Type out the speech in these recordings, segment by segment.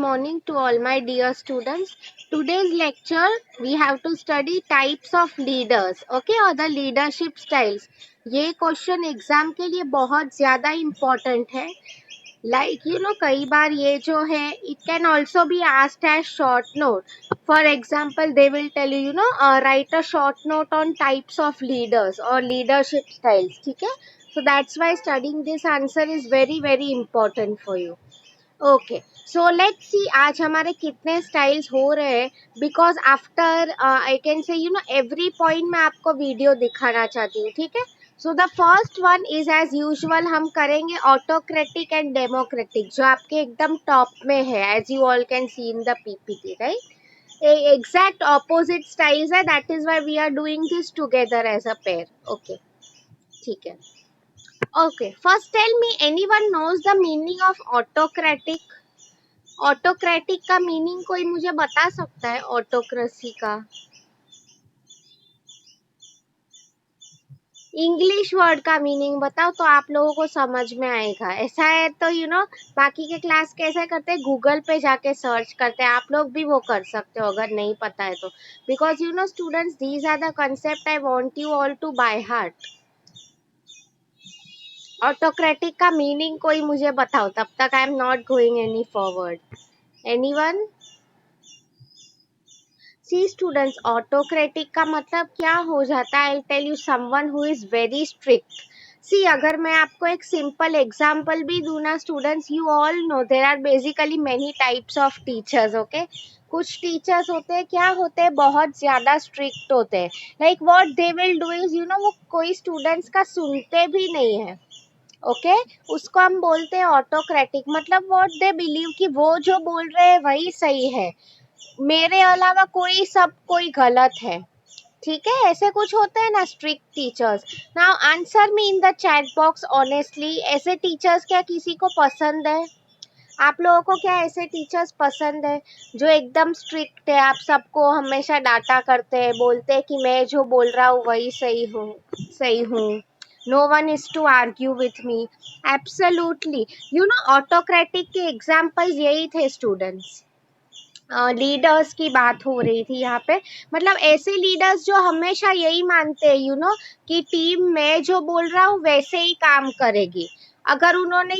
morning to all my dear students. Today's lecture we have to study types of leaders, okay, or the leadership styles. ये question exam के लिए बहुत ज्यादा important है. कई बार ये जो है it can also be asked as short note. For example, they will tell write a short note on types of leaders or leadership styles. ठीक है, so that's why studying this answer is very very important for you. Okay, so let's see आज हमारे कितने styles हो रहे हैं. Because after I can say every point मैं आपको वीडियो दिखाना चाहती हूँ. ठीक है, so the first one is as usual हम करेंगे ऑटोक्रेटिक एंड डेमोक्रेटिक, जो आपके एकदम टॉप में है as you all can see in the PPT, right. Exact opposite styles है, that is why we are doing this together as a pair. Okay, ठीक है. Okay, first tell me anyone knows the meaning of autocratic. Autocratic का meaning कोई मुझे बता सकता है? Autocracy का इंग्लिश वर्ड का मीनिंग बताओ तो आप लोगों को समझ में आएगा. ऐसा है तो बाकी के क्लास कैसे करते हैं, गूगल पे जाके सर्च करते हैं. आप लोग भी वो कर सकते हो अगर नहीं पता है तो. Because students, these are the concept I want you all to by heart. Autocratic का मीनिंग कोई मुझे बताओ, तब तक I am not going any forward. Anyone? See students, autocratic का मतलब क्या हो जाता है? I tell you, someone who is very strict. See, अगर मैं आपको एक सिंपल एग्जांपल भी दूं ना students, you all know there are basically many types of teachers. Okay, कुछ टीचर्स होते हैं, क्या होते हैं, बहुत ज्यादा स्ट्रिक्ट होते हैं. Like what they will do is वो कोई स्टूडेंट्स का सुनते भी नहीं है. ओके, उसको हम बोलते हैं ऑटोक्रेटिक. मतलब व्हाट दे बिलीव कि वो जो बोल रहे हैं वही सही है, मेरे अलावा कोई गलत है. ठीक है, ऐसे कुछ होते हैं ना strict teachers. Now answer me in the chat box honestly, ऐसे टीचर्स क्या किसी को पसंद है? आप लोगों को क्या ऐसे टीचर्स पसंद है जो एकदम स्ट्रिक्ट है, आप सबको हमेशा डांटा करते हैं, बोलते हैं कि मैं जो बोल रहा हूँ वही सही हूँ, no one is to argue with me. Absolutely, autocratic के एग्जाम्पल्स यही थे स्टूडेंट्स. लीडर्स की बात हो रही थी यहाँ पे. मतलब ऐसे लीडर्स जो हमेशा यही मानते हैं कि टीम में जो बोल रहा हूँ वैसे ही काम करेगी. अगर उन्होंने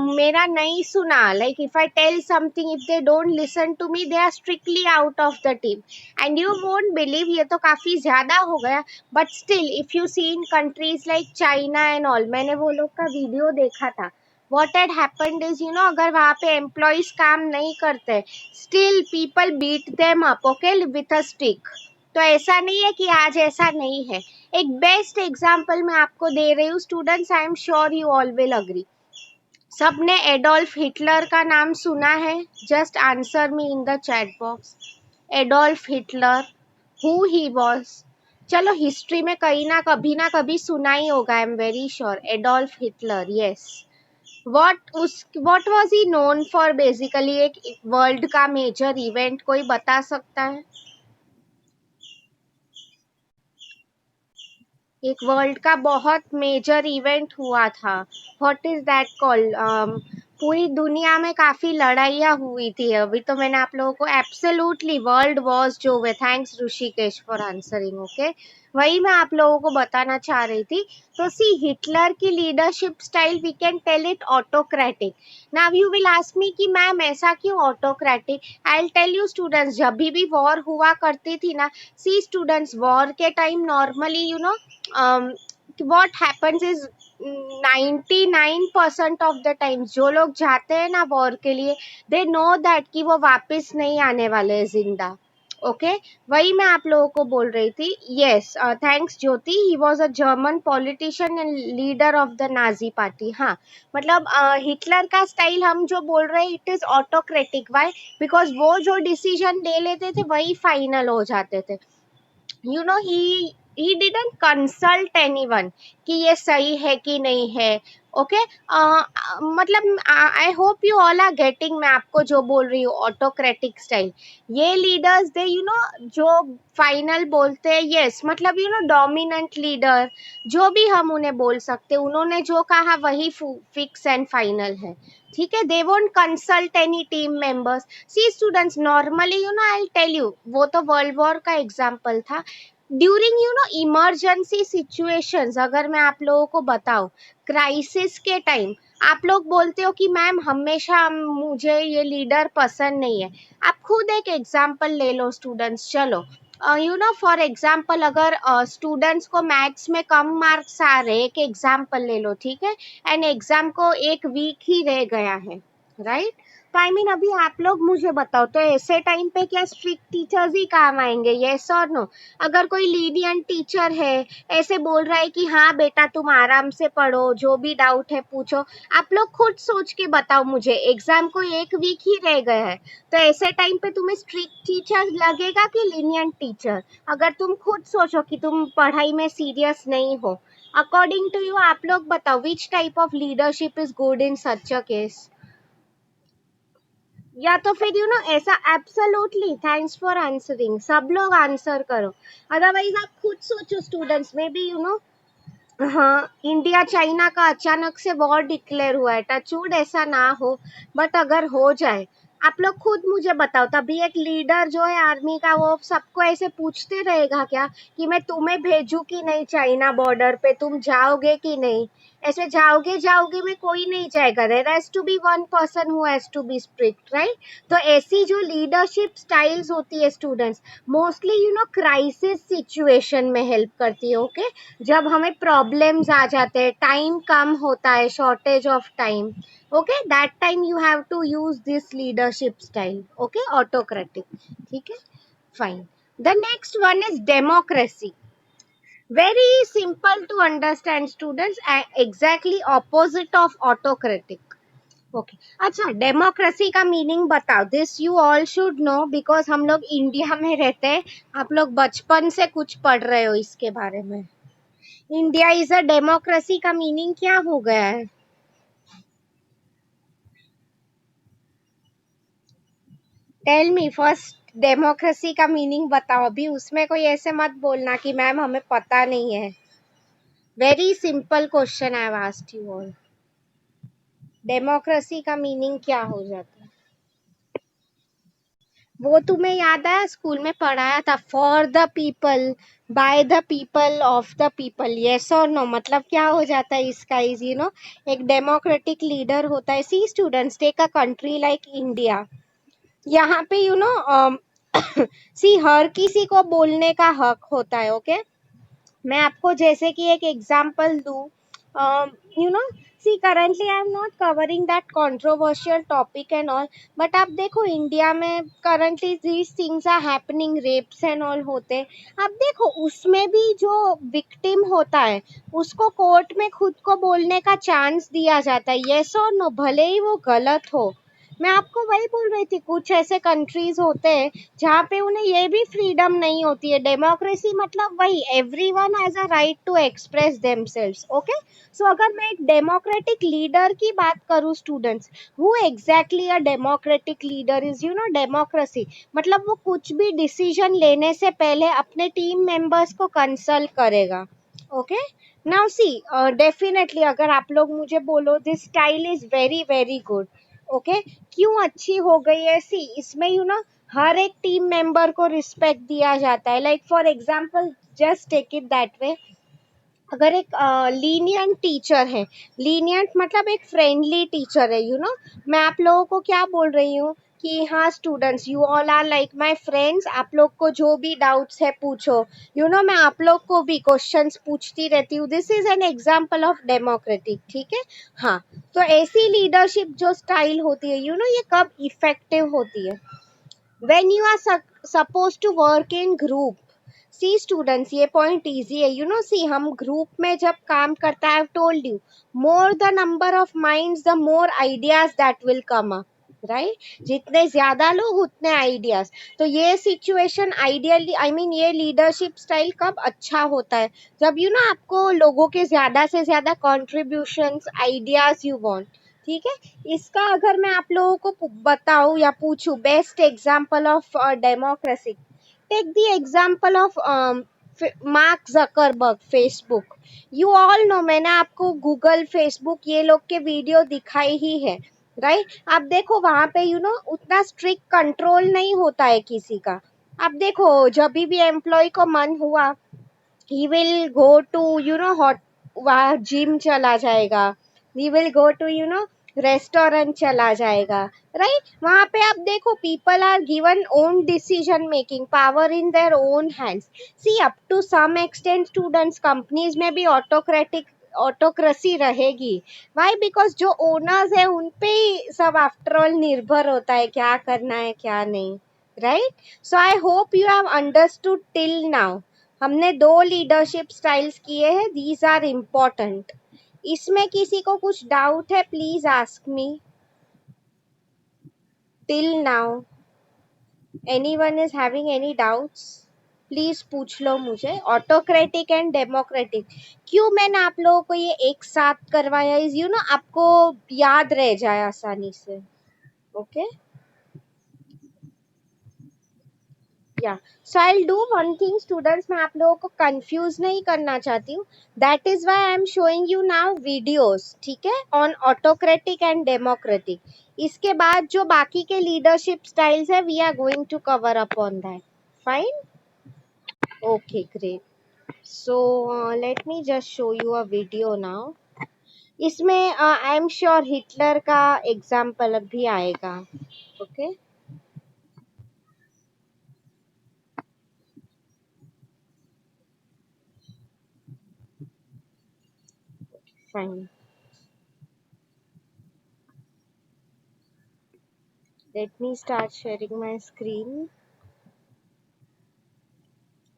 मेरा नहीं सुना, like if I tell something, if they don't listen to me, they are strictly out of the team. And you won't believe, ये तो काफी ज्यादा हो गया, but still if you see in countries like China and all, मैंने वो लोग का वीडियो देखा था. what had happened is अगर वहाँ पे एम्प्लॉयज काम नहीं करते, still people beat them up, okay, with a stick. तो ऐसा नहीं है कि आज ऐसा नहीं है. एक बेस्ट एग्जांपल मैं आपको दे रही हूँ students, I am sure you all will agree. सबने एडोल्फ हिटलर का नाम सुना है? Just answer me in the chat box. Adolf Hitler, who he was? चलो, हिस्ट्री में कहीं ना कभी सुना ही होगा, I am very sure. Adolf Hitler, yes. what was he known for basically? एक वर्ल्ड का मेजर इवेंट कोई बता सकता है? एक वर्ल्ड का बहुत मेजर इवेंट हुआ था, व्हाट इज दैट कॉल्ड? पूरी दुनिया में काफी लड़ाइयाँ हुई थी. अभी तो मैंने आप लोगों को एब्सोल्युटली वर्ल्ड वॉर्स जो हुए, thanks Rishikesh for answering. Okay, वही मैं आप लोगों को बताना चाह रही थी. तो सी, हिटलर की leadership style we can tell it autocratic. Now you will ask me कि मैम ऐसा क्यों autocratic? I will tell you students, जब भी वॉर हुआ करती थी ना, सी स्टूडेंट्स, वॉर के time normally what happens is 99% of the times जो लोग जाते हैं ना वॉर के लिए, दे नो दैट कि वो वापस नहीं आने वाले हैं जिंदा. ओके, वही मैं आप लोगों को बोल रही थी. Yes, thanks Jyoti. He was a German politician and leader of the Nazi party. हाँ, मतलब हिटलर का स्टाइल हम जो बोल रहे हैं, it is autocratic. Why? Because वो जो डिसीजन ले लेते थे वही फाइनल हो जाते थे. he he didn't consult anyone कि ये सही है कि नहीं है. ओके, मतलब I hope you all are getting मैं आपको जो बोल रही हूँ. ऑटोक्रेटिक स्टाइल, ये लीडर्स दे यू नो जो फाइनल बोलते हैं, यस मतलब यू नो डोमिनेंट लीडर, जो भी हम उन्हें बोल सकते, उन्होंने जो कहा वही फिक्स एंड फाइनल है. ठीक है, they won't consult any team members. See students, normally you know I tell you, वो तो वर्ल्ड वॉर का एग्जाम्पल था. During you know emergency situations, अगर मैं आप लोगों को बताऊं, क्राइसिस के टाइम आप लोग बोलते हो कि मैम हमेशा मुझे ये लीडर पसंद नहीं है. आप खुद एक एग्जाम्पल ले लो स्टूडेंट्स. चलो यू नो फॉर एग्जाम्पल, अगर स्टूडेंट्स को मैथ्स में कम मार्क्स आ रहे, एक एग्जाम्पल ले लो, ठीक है, एंड एग्जाम को एक वीक ही रह गया है, राइट? तो आई मीन अभी आप लोग मुझे बताओ, तो ऐसे टाइम पे क्या स्ट्रिक्ट टीचर्स ही काम आएंगे? यस और नो? अगर कोई लीनियंट टीचर है, ऐसे बोल रहा है कि हाँ बेटा तुम आराम से पढ़ो, जो भी डाउट है पूछो, आप लोग खुद सोच के बताओ मुझे, एग्जाम को एक वीक ही रह गया है, तो ऐसे टाइम पे तुम्हें स्ट्रिक्ट टीचर लगेगा कि लीनियंट टीचर? अगर तुम खुद सोचो कि तुम पढ़ाई में सीरियस नहीं हो, अकॉर्डिंग टू यू आप लोग बताओ which type of leadership is good in such a case? या तो फिर यू नो ऐसा, एब्सोल्युटली थैंक्स फॉर आंसरिंग, सब लोग आंसर करो, अदरवाइज आप खुद सोचो स्टूडेंट्स, में भी यू नो, हाँ इंडिया चाइना का अचानक से वॉर डिक्लेयर हुआ है, टचवुड ऐसा ना हो, बट अगर हो जाए, आप लोग खुद मुझे बताओ, तभी एक लीडर जो है आर्मी का, वो सबको ऐसे पूछते रहेगा क्या कि मैं तुम्हें भेजू कि नहीं चाइना बॉर्डर पे, तुम जाओगे कि नहीं? ऐसे जाओगे जाओगे में कोई नहीं जाएगा, there has to be one person who has to be strict, right? तो ऐसी जो लीडरशिप स्टाइल्स होती है students, mostly you know crisis situation में हेल्प करती है. ओके, जब हमें प्रॉब्लम्स आ जाते हैं, टाइम कम होता है, shortage of time, okay, that time you have to use this leadership style. Okay, autocratic. ठीक है, fine. The next one is democracy. Very simple to understand students, exactly opposite of autocratic. Okay, अच्छा democracy का meaning बताओ. This you all should know because हम लोग India में रहते हैं, आप लोग बचपन से कुछ पढ़ रहे हो इसके बारे में. इंडिया इज अ डेमोक्रेसी का मीनिंग क्या हो गया है? टेल मी फर्स्ट, डेमोक्रेसी का मीनिंग बताओ. अभी उसमें कोई ऐसे मत बोलना कि मैम हमें पता नहीं है. Very simple question I have asked you all. Democracy का मीनिंग क्या हो जाता है? वो तुम्हें याद है, स्कूल में पढ़ाया था, for the people, by the people, of the people. Yes और नो? मतलब क्या हो जाता है इसका, इज यू नो एक डेमोक्रेटिक लीडर होता है. See students, take a country like India. यहाँ पे यू नो सी हर किसी को बोलने का हक होता है. ओके, मैं आपको जैसे कि एक एग्जांपल दूं, you know see currently I am not covering that controversial topic and all, but आप देखो इंडिया में currently these things are happening, rapes and all होते हैं. आप देखो उसमें भी जो विक्टिम होता है, उसको कोर्ट में खुद को बोलने का चांस दिया जाता है. यस और नो? भले ही वो गलत हो. मैं आपको वही बोल रही थी, कुछ ऐसे कंट्रीज होते हैं जहाँ पे उन्हें ये भी फ्रीडम नहीं होती है. डेमोक्रेसी मतलब वही, everyone has a right to express themselves. Okay, so अगर मैं एक डेमोक्रेटिक लीडर की बात करूँ students, who exactly a democratic leader is you know democracy, मतलब वो कुछ भी डिसीजन लेने से पहले अपने टीम मेंबर्स को कंसल्ट करेगा. ओके, नाउ सी डेफिनेटली अगर आप लोग मुझे बोलो this style is very very good. Okay, क्यों अच्छी हो गई है? सी इसमें यू नो हर एक टीम मेंबर को रिस्पेक्ट दिया जाता है. Like for example, just take it that way, अगर एक लीनियंट टीचर है, लीनियंट मतलब एक फ्रेंडली टीचर है, यू नो मैं आप लोगों को क्या बोल रही हूँ कि हाँ students, you all are like my friends, आप लोग को जो भी डाउट्स है पूछो, यू नो मैं आप लोग को भी क्वेश्चंस पूछती रहती हूँ. This is an example of democratic. ठीक है, हाँ. तो ऐसी लीडरशिप जो स्टाइल होती है, यू नो ये कब इफेक्टिव होती है? when you are supposed to work in group. See students, ये पॉइंट इजी है, यू नो सी हम ग्रुप में जब काम करता है, I told you, more the number of minds the more ideas that will come up, right, जितने ज्यादा लोग उतने आइडियाज। तो ये सिचुएशन आइडियली आई मीन ये लीडरशिप स्टाइल कब अच्छा होता है, जब आपको लोगों के ज्यादा से ज्यादा कॉन्ट्रीब्यूशंस आइडियाज यू वांट। ठीक है, इसका अगर मैं आप लोगों को बताऊं या पूछूं best example of democracy, take the example of Mark Zuckerberg Facebook. You all know, मैंने आपको गूगल फेसबुक ये लोग के वीडियो दिखाई ही है, राइट। आप देखो वहां पे उतना स्ट्रिक्ट कंट्रोल नहीं होता है किसी का। आप देखो जब भी एम्प्लॉय को मन हुआ, he will go to hot, वहाँ जिम चला जाएगा, he will go to restaurant चला जाएगा, राइट। वहां पे आप देखो people are given own decision making power in their own hands. See up to some extent students companies में भी ऑटोक्रेटिक ऑटोक्रेसी रहेगी। वाई, बिकॉज जो ओनर्स है उन पे ही सब आफ्टर ऑल निर्भर होता है क्या करना है क्या नहीं, right. So I hope you have understood till now. हमने दो लीडरशिप स्टाइल्स किए हैं, दीज आर इम्पोर्टेंट। इसमें किसी को कुछ डाउट है, please ask me till now. Anyone is having any doubts, please पूछ लो मुझे। ऑटोक्रेटिक एंड डेमोक्रेटिक क्यों मैंने आप लोगों को ये एक साथ करवाया, इज आपको याद रह जाए आसानी से। ओके, या so I do one thing students, मैं आप लोगों को कंफ्यूज नहीं करना चाहती हूँ, that is why I am showing you now videos, ठीक है, ऑन ऑटोक्रेटिक एंड डेमोक्रेटिक। इसके बाद जो बाकी के लीडरशिप स्टाइल्स है we are going to cover up on that. Fine, okay great. So let me just show you a video now. इसमें I am sure Hitler का एग्जाम्पल भी आएगा। Okay, fine, let me start sharing my screen.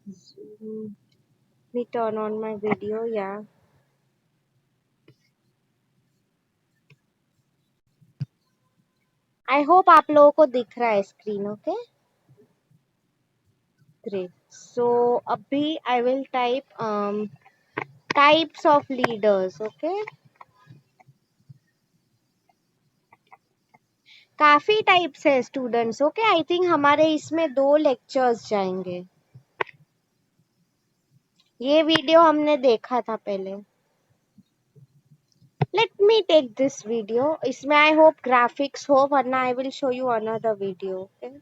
Zoom. Let me turn on my video, yeah. I hope आप लोगों को दिख रहा है screen, okay? Great. So अभी I will type types of leaders, okay? काफी टाइप्स है स्टूडेंट्स, ओके। आई थिंक हमारे इसमें 2 लेक्चर्स जाएंगे। ये वीडियो हमने देखा था पहले। Let me take this video, इसमें आई होप ग्राफिक्स हो, वरना I will show you another video, okay.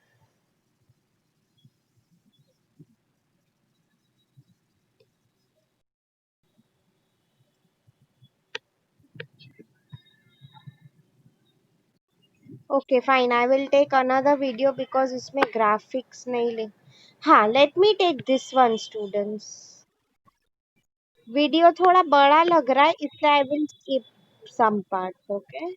Okay fine, I will take another video because इसमें ग्राफिक्स नहीं ले। हाँ, let me take this one students. Video थोड़ा बड़ा लग रहा है इसलिए I will skip some parts, okay.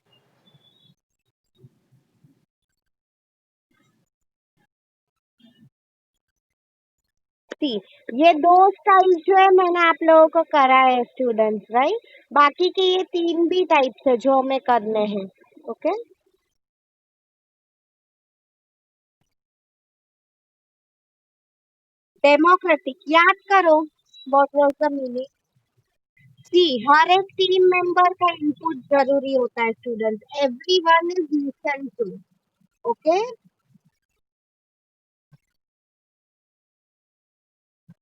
See, ये 2 स्टाइल जो है मैंने आप लोगों को करा है स्टूडेंट्स, राइट। बाकी के ये 3 भी टाइप्स है जो हमें करने हैं, ओके। डेमोक्रेटिक याद करो, what was the meaning. See, हर एक टीम मेंबर का इनपुट जरूरी होता है students, everyone is listen to, okay.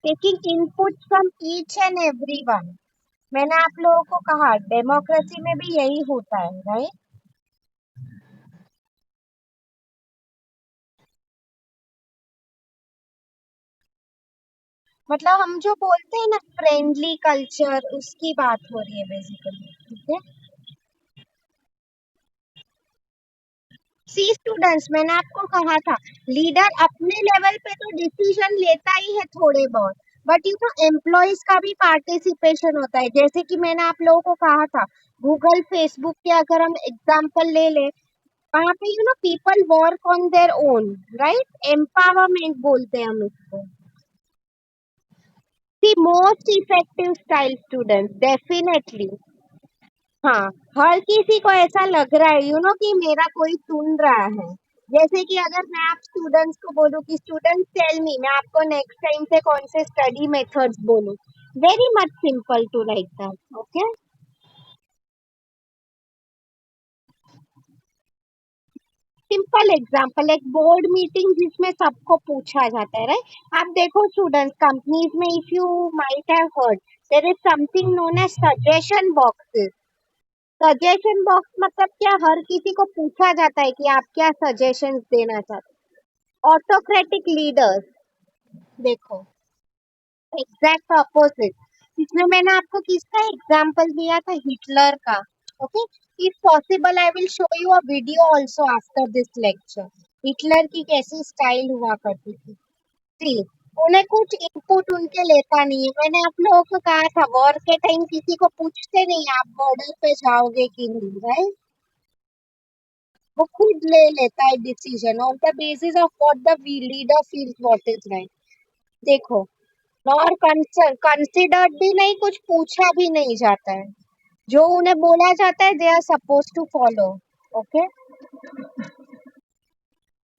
Taking input from each and everyone. मैंने आप लोगों को कहा डेमोक्रेसी में भी यही होता है, राइट। मतलब हम जो बोलते हैं ना फ्रेंडली कल्चर, उसकी बात हो रही है बेसिकली, ठीक है। सी स्टूडेंट्स, मैंने आपको कहा था लीडर अपने लेवल पे तो डिसीजन लेता ही है थोड़े बहुत, बट एम्प्लॉयज का भी पार्टिसिपेशन होता है। जैसे कि मैंने आप लोगों को कहा था गूगल फेसबुक के अगर हम एग्जांपल ले ले, वहाँ पे people work on their own, right, empowerment बोलते हैं हम इसको। The most effective style students, definitely हाँ, हर किसी को ऐसा लग रहा है कि मेरा कोई सुन रहा है। जैसे कि अगर मैं आप स्टूडेंट्स को बोलूँ कि स्टूडेंट्स टेल मी, मैं आपको नेक्स्ट टाइम से कौन से स्टडी मेथड्स बोलूँ। Very much simple to write that. Okay, simple example, एक बोर्ड मीटिंग जिसमें सबको पूछा जाता है, राइट। आप देखो स्टूडेंट्स, कंपनीज में if you might have heard, there is something known as suggestion boxes. Suggestion box मतलब क्या, हर किसी को पूछा जाता है कि आप क्या सजेशंस देना चाहते हैं। ऑटोक्रेटिक लीडर्स, देखो एग्जैक्ट ऑपोजिट। इसमें मैंने आपको किसका एग्जांपल दिया था, हिटलर का। Okay, if possible I will show you a video also after this lecture. Hitler की कैसी स्टाइल हुआ करती थी। जी, उन्हें कुछ इनपुट उनके लेता नहीं है। मैंने आप लोगों को कहा था वॉर के टाइम किसी को पूछते नहीं आप बॉर्डर पे जाओगे कि नहीं, राइट। वो खुद ले लेता है decision on the basis of what the leader feels what is right. देखो, और कंसिडर्ड भी नहीं, कुछ पूछा भी नहीं जाता है। जो उन्हें बोला जाता है they are suppose to follow. Okay,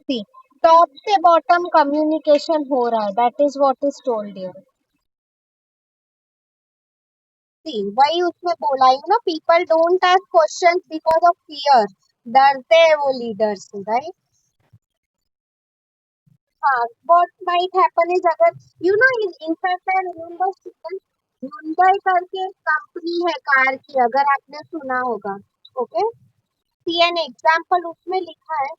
see, top से बॉटम कम्युनिकेशन हो रहा है, that is what is told here. See, वही उसमें बोला you know, people don't ask questions because of fear. डरते हैं वो लीडर्स, राइट। हाँ, what might happen is, अगर in fact I remember student, Hyundai करके कंपनी है कार की, अगर आपने सुना होगा। ओके, सी एन एग्जाम्पल उसमें लिखा है।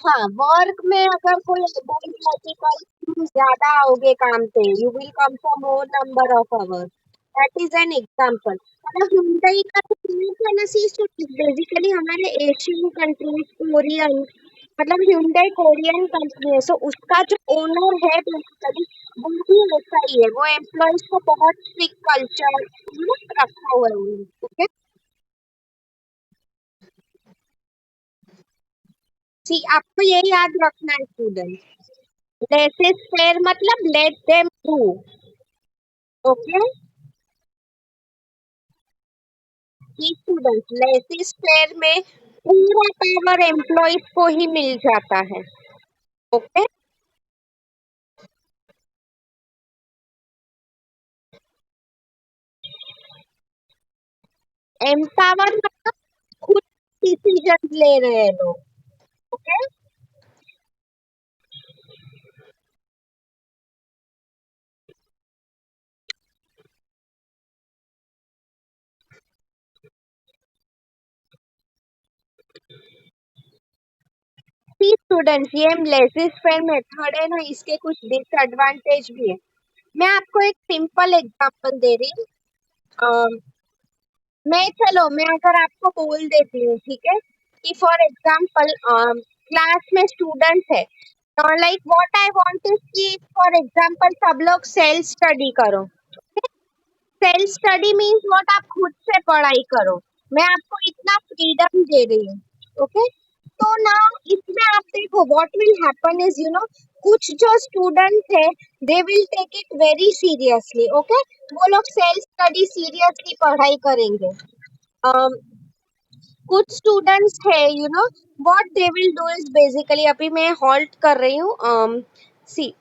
हाँ, वर्क में अगर कोई बोल दिया कि कल तुम ज्यादा आओगे काम पे, you will come for more number of hours, that is an example. मतलब Hyundai का तो है ना, सी बेसिकली हमारे एशियन कंट्रीज, कोरियन, मतलब Hyundai कोरियन कंपनी है, सो उसका जो ओनर है बेसिकली वो भी वैसा ही है। वो एम्प्लॉयज को बहुत स्ट्रिक्ट कल्चर रखा हुआ है। ओके, सी आपको ये याद रखना है स्टूडेंट, लेस इज फेयर मतलब लेट देम डू। ओके, की स्टूडेंट, लेस इज फेयर में पूरा पावर एम्प्लॉयज को ही मिल जाता है। ओके, एम्पावर मतलब खुद डिसीजन ले रहे हैं लोग। ओके, सी स्टूडेंट्स, ये लेसिस फेयर मेथड है ना, इसके कुछ डिसएडवांटेज भी है। मैं आपको एक सिंपल एग्जांपल दे रही हूँ। अम, मैं अगर आपको बोल देती हूँ, ठीक है, कि फॉर एग्जांपल क्लास में स्टूडेंट है, like what I want is कि फॉर एग्जांपल सब लोग सेल्फ स्टडी करो। सेल्फ स्टडी मीन्स व्हाट, आप खुद से पढ़ाई करो। मैं आपको इतना फ्रीडम दे रही हूँ। ओके, तो ना इसमें आप देखो व्हाट विल हैपन इज कुछ जो स्टूडेंट है they will take it very seriously. Okay, वो लोग सेल्फ स्टडी सीरियसली पढ़ाई करेंगे। um, कुछ स्टूडेंट्स है what they will do is basically, अभी मैं हॉल्ट कर रही हूँ। सी,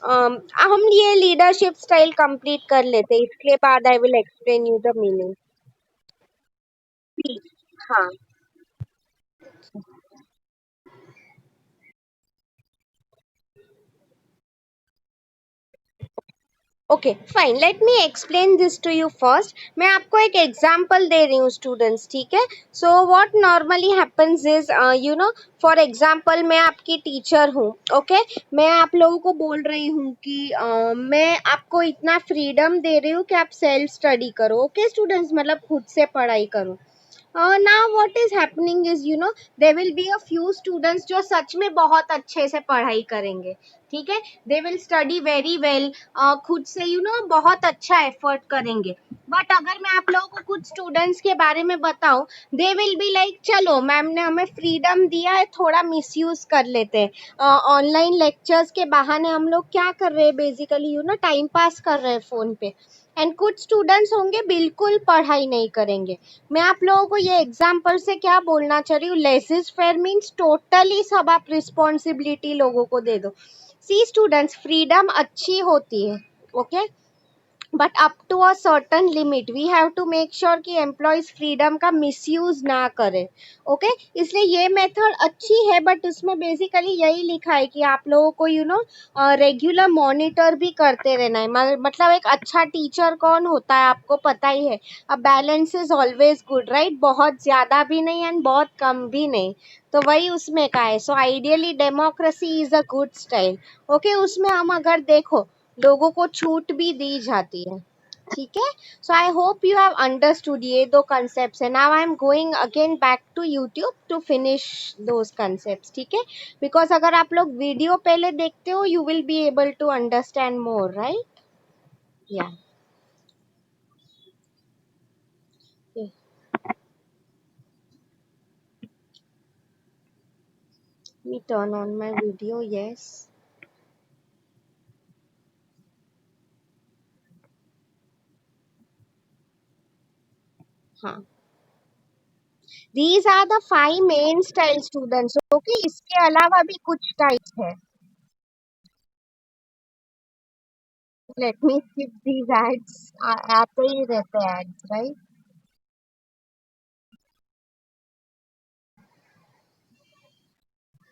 हम ये लीडरशिप स्टाइल कंप्लीट कर लेते हैं, इसके बाद I will explain you the meaning. हाँ, okay fine, let me explain this to you first. मैं आपको एक एग्जांपल दे रही हूँ स्टूडेंट्स, ठीक है। So what normally happens is for example मैं आपकी टीचर हूँ। ओके, मैं आप लोगों को बोल रही हूँ कि मैं आपको इतना फ्रीडम दे रही हूँ कि आप सेल्फ स्टडी करो। ओके स्टूडेंट्स, मतलब खुद से पढ़ाई करो। now what is happening is there will be a few students जो सच में बहुत अच्छे से पढ़ाई करेंगे, ठीक है। they will study very well, खुद से बहुत अच्छा एफर्ट करेंगे। बट अगर मैं आप लोगों को कुछ स्टूडेंट्स के बारे में बताऊं, दे विल बी लाइक चलो मैम ने हमें फ्रीडम दिया है, थोड़ा मिसयूज कर लेते हैं। ऑनलाइन लेक्चर्स के बहाने हम लोग क्या कर रहे हैं, बेसिकली टाइम पास कर रहे हैं फोन पे। एंड कुछ स्टूडेंट्स होंगे बिल्कुल पढ़ाई नहीं करेंगे। मैं आप लोगों को ये एग्जाम्पल से क्या बोलना चाह रही हूँ, लेसिस फेयर मीन्स टोटली सब आप रिस्पॉन्सिबिलिटी लोगों को दे दो। सी स्टूडेंट्स, फ्रीडम अच्छी होती है, okay, but up to a certain limit. We have to make sure कि एम्प्लॉयज फ्रीडम का मिसयूज ना करें, ओके। इसलिए ये मेथड अच्छी है, बट उसमें बेसिकली यही लिखा है कि आप लोगों को रेगुलर मॉनिटर भी करते रहना है। मतलब एक अच्छा टीचर कौन होता है आपको पता ही है। A balance is always good, right? बहुत ज्यादा भी नहीं एंड बहुत कम भी नहीं, तो वही उसमें का है। So ideally democracy is a good style, okay. उसमें हम अगर देखो, लोगों को छूट भी दी जाती है, ठीक है। So I hope you have understood ये दो कंसेप्ट है। Now I am going again back to YouTube to finish those concept, ठीक है। बिकॉज अगर आप लोग वीडियो पहले देखते हो, you will be able to understand more, right? या me turn on my video, yes. हाँ, these are the 5 main style students, okay। इसके अलावा भी कुछ टाइप्स है। Let me skip these ads, आते ही रहते हैं ads, right?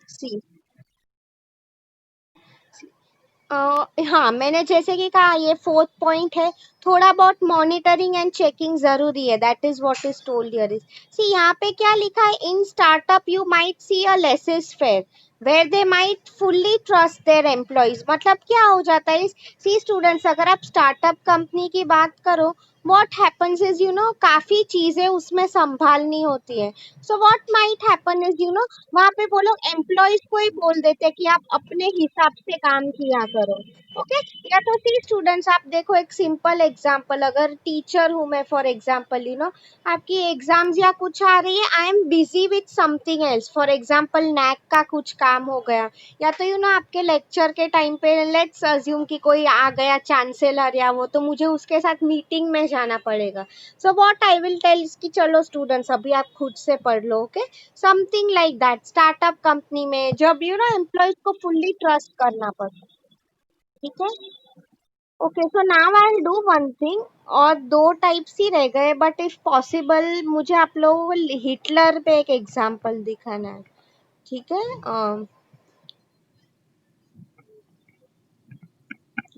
सी हाँ, मैंने जैसे कि कहा ये फोर्थ पॉइंट है। थोड़ा बहुत मॉनिटरिंग एंड चेकिंग जरूरी है, that is what is told here. Is see यहाँ पे क्या लिखा है, in startup you might see a laissez faire where they might fully trust their employees. मतलब क्या हो जाता है, सी स्टूडेंट्स, अगर आप स्टार्टअप कंपनी की बात करो, व्हाट हैपेंस इज काफी चीजें उसमें संभालनी होती है। So what might happen is वहां पे वो लोग एम्प्लॉयज को ही बोल देते हैं कि आप अपने हिसाब से काम किया करो, ओके। या तो सी स्टूडेंट्स, आप देखो एक सिंपल एग्जांपल, अगर टीचर हूं मैं फॉर एग्जांपल, आपकी एग्जाम्स या कुछ आ रही है, I am busy with something else, for example NAAC का कुछ काम हो गया, या तो आपके लेक्चर के टाइम पे लेट्स अज्यूम कि कोई आ गया चांसलर या वो, तो मुझे उसके साथ मीटिंग में जाना पड़ेगा। So what I will tell कि चलो स्टूडेंट्स अभी आप खुद से पढ़ लो, okay. Something like that. Startup company में जब एम्प्लॉयज को फुल्ली ट्रस्ट करना पड़ता है, ठीक है। Okay, so now I will do one thing, और दो टाइप्स ही रह गए, बट इफ पॉसिबल मुझे आप लोगों को हिटलर पे एक एग्जांपल दिखाना है, ठीक है।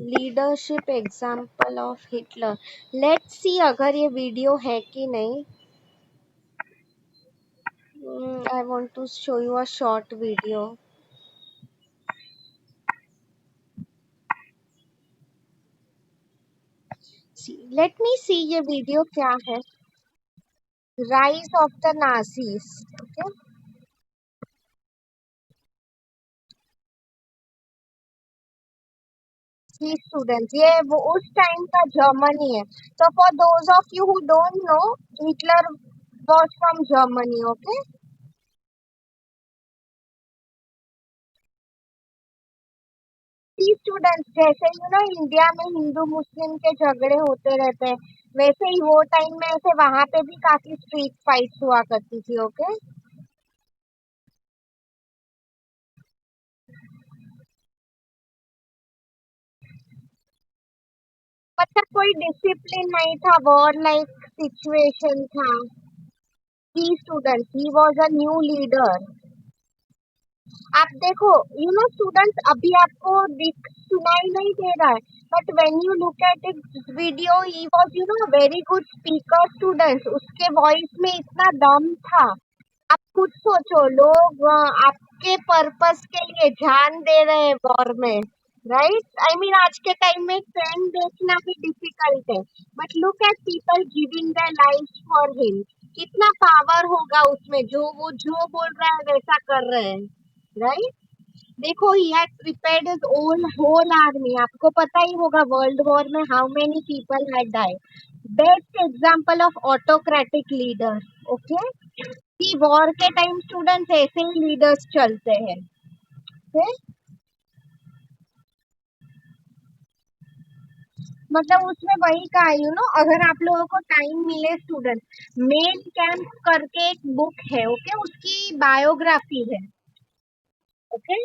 Leadership example of Hitler, let's see अगर ये वीडियो है कि नहीं। I want to show you a short video. Let me see ये वीडियो क्या है। Rise of the Nazis, okay. See students, ये वो उस टाइम का जर्मनी है। तो for those of you who don't know, Hitler was from Germany, okay? See students, जैसे इंडिया में हिंदू मुस्लिम के झगड़े होते रहते हैं, वैसे ही वो टाइम में ऐसे वहां पे भी काफी स्ट्रीट फाइट्स हुआ करती थी, ओके। मतलब कोई डिसिप्लिन नहीं था, वॉर लाइक सिचुएशन था। See students, he was a new leader. आप देखो, स्टूडेंट्स, अभी आपको दिख सुनाई नहीं दे रहा है, but when you look at it video, he was very good speaker students, उसके वॉइस में इतना दम था। आप खुद सोचो, लोग आपके पर्पस के लिए जान दे रहे हैं वॉर में, राइट? आई मीन आज के टाइम में ट्रेंड देखना भी डिफिकल्ट है, but look at people giving their life for him. कितना पावर होगा उसमें, वो जो बोल रहा है वैसा कर रहे हैं, राइट? देखो, he had prepared his own whole army. आपको पता ही होगा वर्ल्ड वॉर में how many people had died. Best example of autocratic leader. Okay, कि वॉर के टाइम स्टूडेंट्स ऐसे ही लीडर्स चलते हैं। okay? मतलब उसमें वही कहा अगर आप लोगों को टाइम मिले स्टूडेंट, मेन कैंप करके एक बुक है, ओके, उसकी बायोग्राफी है। ओके,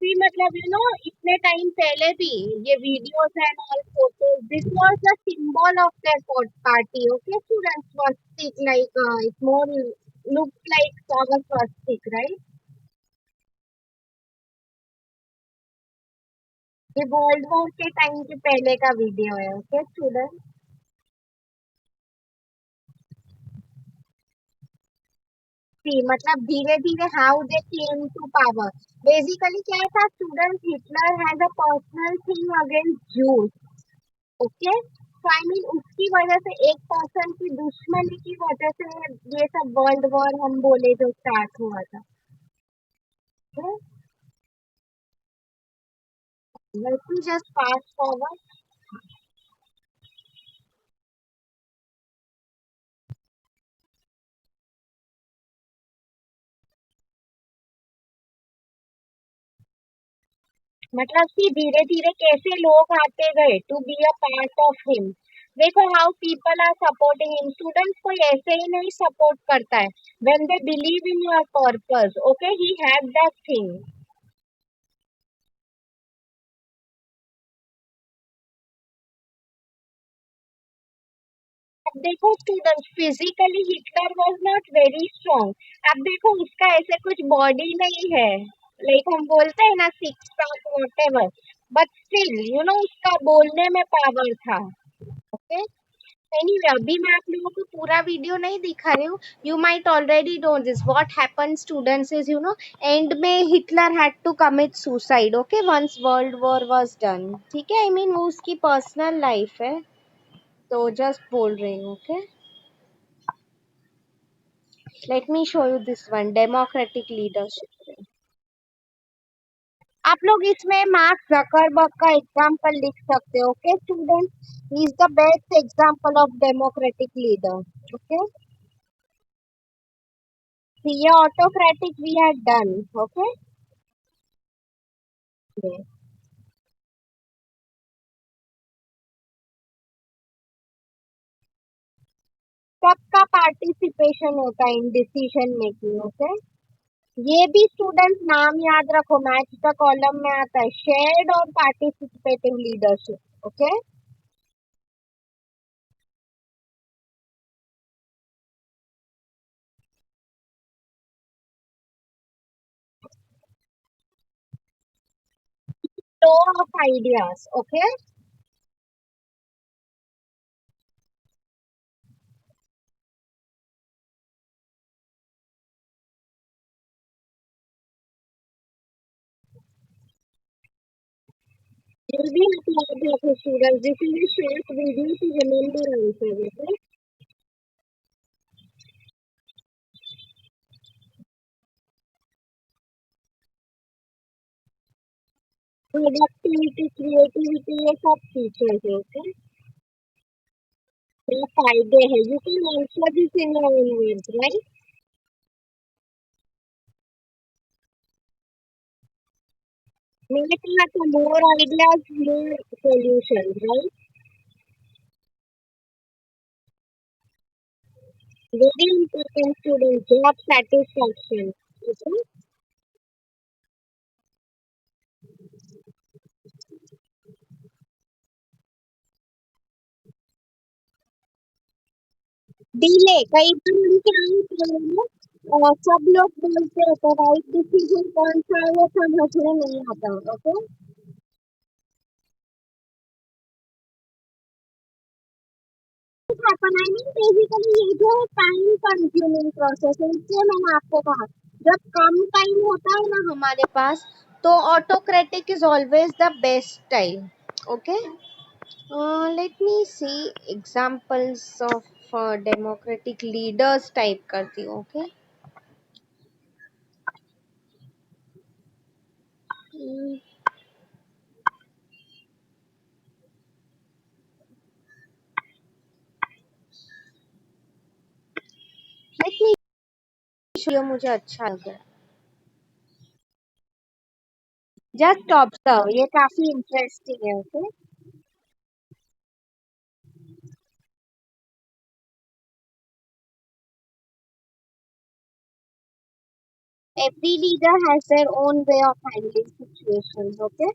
फिर मतलब इतने टाइम पहले भी ये videos and all photos, this was the symbol of their party. Okay students, Swastik like it more looks like our Swastik, right? ये वर्ल्ड वॉर के टाइम के पहले का वीडियो है। ओके स्टूडेंट, सी मतलब धीरे धीरे how they came to power. Basically क्या था student, Hitler has a personal thing against Jews. Okay, तो आई मीन उसकी वजह से, एक पर्सन की दुश्मनी की वजह से ये सब वर्ल्ड वॉर हम बोले जो स्टार्ट हुआ था। Let me just fast forward. मतलब कि धीरे धीरे कैसे लोग आते गए to be a part of him. देखो how people are supporting him. Students कोई ऐसे ही नहीं सपोर्ट करता है, when they believe in your purpose. Okay, he had that thing. अब देखो students, physically Hitler was not very strong. अब देखो उसका ऐसे कुछ बॉडी नहीं है, लाइक हम बोलते हैं ना six pack whatever, but still उसका बोलने में पावर था। ओके, एनीवे अभी मैं आप लोगों को पूरा वीडियो नहीं दिखा रही हूँ। You might already know this what happen students is end में Hitler had to commit suicide. Okay, once world war was done. ठीक है, आई मीन वो उसकी पर्सनल लाइफ है, तो जस्ट बोल रही हूँ। Okay, let me show you this one, democratic leadership. आप लोग इसमें मार्क जकरबर्ग का एग्जांपल लिख सकते हो। Okay student, he is the best example of democratic leader. Okay, ये autocratic we had done. Okay, सबका पार्टिसिपेशन होता है इन डिसीजन मेकिंग। ओके, ये भी स्टूडेंट्स नाम याद रखो, मैच द कॉलम में आता है, शेयर्ड और participative leadership. Okay, flow of ideas. Okay, ये भी आप याद रखो students, this is a short video to remember answer। Okay, productivity, creativity, ये सब फीचर्स है। ओके, ये फायदे हैं, you can answer this in your own words, right? मैंने कहा था more ideas more solution, right? Very important student, job satisfaction. Okay, delay, कई बार हम क्या होता है सब लोग बोलते हैं राइट डिसीजन कौन सा है वो समझ में नहीं आता। Okay, upon I mean basically ये जो टाइम कंज्यूमिंग प्रोसेस है, इसलिए मैंने आपको कहा जब कम टाइम होता है ना हमारे पास, तो autocratic is always the best time. Okay, let me see examples of democratic leaders type करती हूँ। ओके, पूछिए, मुझे अच्छा लग रहा है। जस्ट ऑब्जर्व, ये काफी इंटरेस्टिंग है। Okay. Every leader has their own way of handling situations. Okay.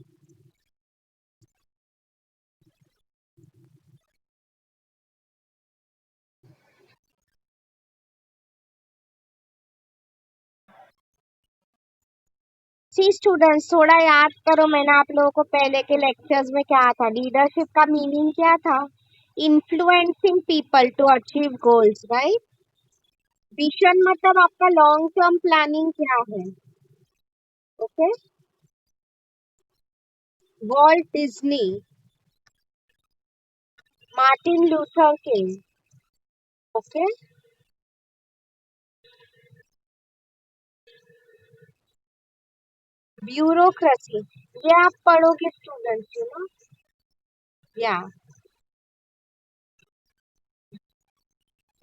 See students, थोड़ा याद करो, मैंने आप लोगों को पहले के लेक्चर्स में क्या था, लीडरशिप का मीनिंग क्या था? Influencing people to achieve goals, right? Vision मतलब आपका लॉन्ग टर्म प्लानिंग क्या है? Okay. Walt Disney, Martin Luther King. Okay. Bureaucracy, ये आप पढ़ोगे स्टूडेंट्स, यू नो। या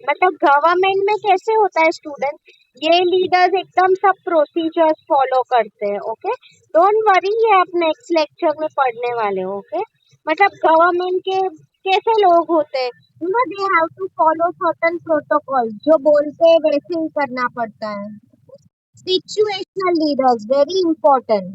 मतलब गवर्नमेंट में कैसे होता है स्टूडेंट, ये लीडर्स एकदम सब प्रोसीजर्स फॉलो करते हैं। ओके। डोंट वरी, ये आप नेक्स्ट लेक्चर में पढ़ने वाले हो। ओके। मतलब गवर्नमेंट के कैसे लोग होते हैं, you know, they have to follow certain protocol, जो बोलते हैं वैसे ही करना पड़ता है। Situational leaders very important.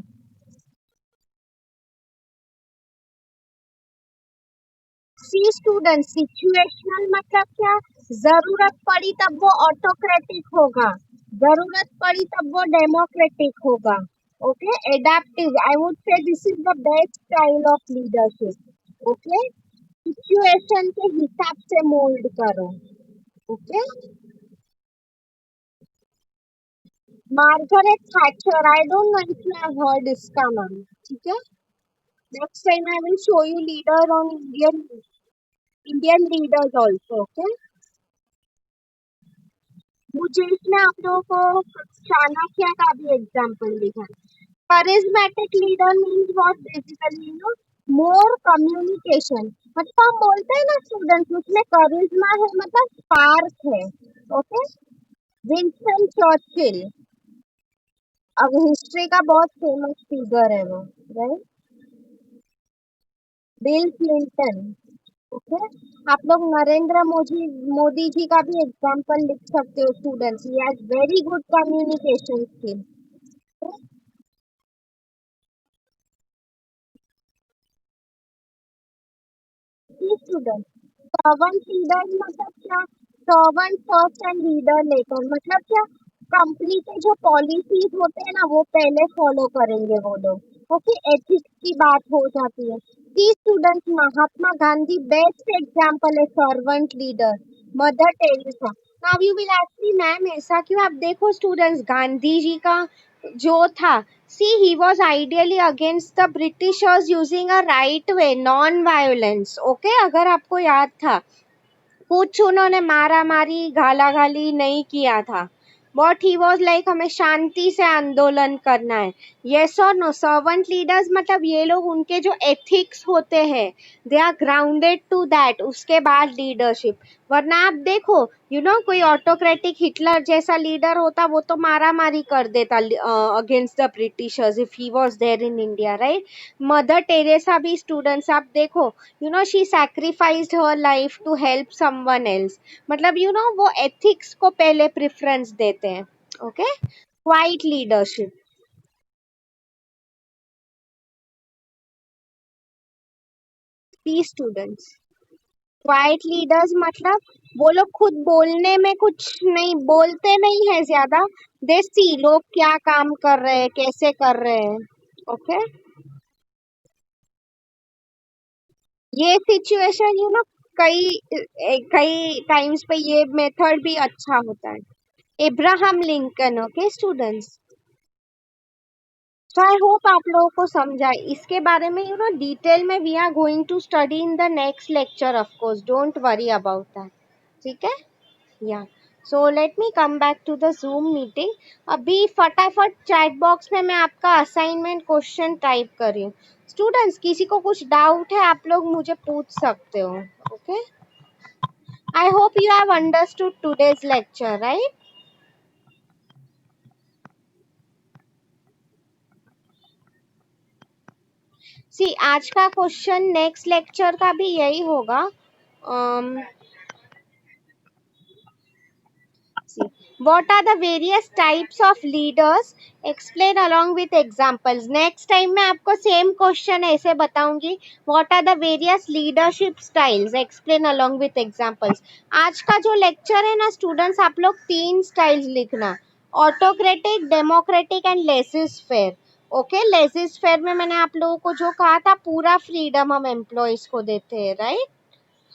See student, situational मतलब क्या? जरूरत पड़ी तब वो ऑटोक्रेटिक होगा, जरूरत पड़ी तब वो डेमोक्रेटिक होगा। Okay. Adaptive, I would say this is the best style of leadership. Okay. Situation के हिसाब से मोल्ड करो। Okay. Margaret Thatcher, I don't know if you have heard इसका नाम। ठीक है। Next time I will show you leader on Indian leaders also. Okay. मुझे इसमें आप लोगों को चाणक्य का भी एग्जाम्पल दिखा है। Charismatic leader means what, basically you know, more communication. मतलब हम बोलते हैं ना स्टूडेंट्स, उसमें करिश्मा है, मतलब स्पार्क है। ओके। विंस्टन चर्चिल, अब हिस्ट्री का बहुत फेमस फिगर है वो, राइट? Bill Clinton. ओके। आप लोग नरेंद्र मोदी मोदी जी का भी एग्जाम्पल लिख सकते हो students, he has very good communication skill. Student, servant leader मतलब क्या? Servant first and leader later, मतलब क्या? कंपनी के जो पॉलिसीज होते हैं ना, वो पहले फॉलो करेंगे वो लोग। ओके। एथिक्स की बात हो जाती है। सी student, Mahatma Gandhi best example है servant leader. Mother Teresa. Now you will ask me, ma'am ऐसा क्यों? आप देखो स्टूडेंट्स, गांधी जी का जो था, see he was ideally against the britishers using a right way, non violence। okay, अगर आपको याद था, कुछ उन्होंने मारा मारी गाला गाली नहीं किया था, बट ही वॉज लाइक हमें शांति से आंदोलन करना है। यस और नो? सर्वेंट लीडर्स मतलब ये लोग, उनके जो एथिक्स होते हैं, they are grounded to that, उसके बाद लीडरशिप। वरना आप देखो, यू नो, कोई ऑटोक्रेटिक हिटलर जैसा लीडर होता, वो तो मारा मारी कर देता against the Britishers, if he was there in India, right? Mother Teresa भी स्टूडेंट्स आप देखो, you know, she sacrificed her life to help someone else. मतलब यू नो, वो एथिक्स को पहले प्रेफरेंस देते हैं। Okay. Quiet leadership. See students, quite leaders मतलब वो लोग खुद बोलने में कुछ नहीं बोलते, नहीं है ज्यादा। दे सी लोग क्या काम कर रहे हैं, कैसे कर रहे हैं। ओके। ये सिचुएशन, यू नो, कई कई टाइम्स पे ये मेथड भी अच्छा होता है। Abraham Lincoln. Okay students, so I hope आप लोगों को समझा इसके बारे में, यू नो, डिटेल में we are going to study in the next lecture, of course don't worry about that. ठीक है। Yeah, so let me come back to the Zoom meeting. अभी फटाफट चैट बॉक्स में मैं आपका असाइनमेंट क्वेश्चन टाइप कर रही हूँ। स्टूडेंट्स, किसी को कुछ डाउट है, आप लोग मुझे पूछ सकते हो। Okay. I hope you have understood today's lecture, right? See आज का क्वेश्चन नेक्स्ट लेक्चर का भी यही होगा. See, what are the various types of leaders? Explain along with examples. Next time मैं आपको same question ऐसे बताऊंगी. What are the various leadership styles? Explain along with examples. आज का जो lecture है ना students, आप लोग 3 styles लिखना. Autocratic, democratic and laissez-faire. Okay, laissez-faire में मैंने आप लोगों को जो कहा था, पूरा फ्रीडम हम एम्प्लॉयज को देते हैं, राइट?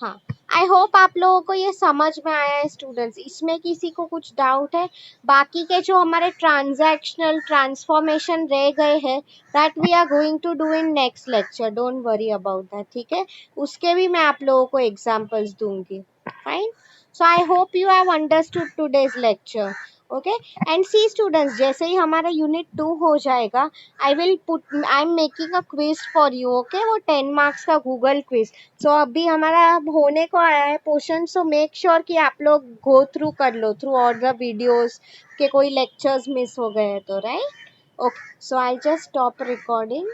हाँ, आई होप आप लोगों को ये समझ में आया है स्टूडेंट्स. इसमें किसी को कुछ डाउट है? बाकी के जो हमारे ट्रांजैक्शनल ट्रांसफॉर्मेशन रह गए हैं, that we are going to do in next lecture. Don't worry about that. ठीक है, उसके भी मैं आप लोगों को एग्जांपल्स दूंगी. Fine. So I hope you have understood today's lecture. Okay, and see students, जैसे ही हमारा यूनिट 2 हो जाएगा, I am making a quiz for you. Okay, वो 10 मार्क्स का गूगल क्विज. सो अभी हमारा होने को आया है पोर्शन. सो मेक श्योर कि आप लोग गो थ्रू कर लो थ्रू ऑल द वीडियोस, के कोई लेक्चर्स मिस हो गए तो, right? Okay, so I just stop recording.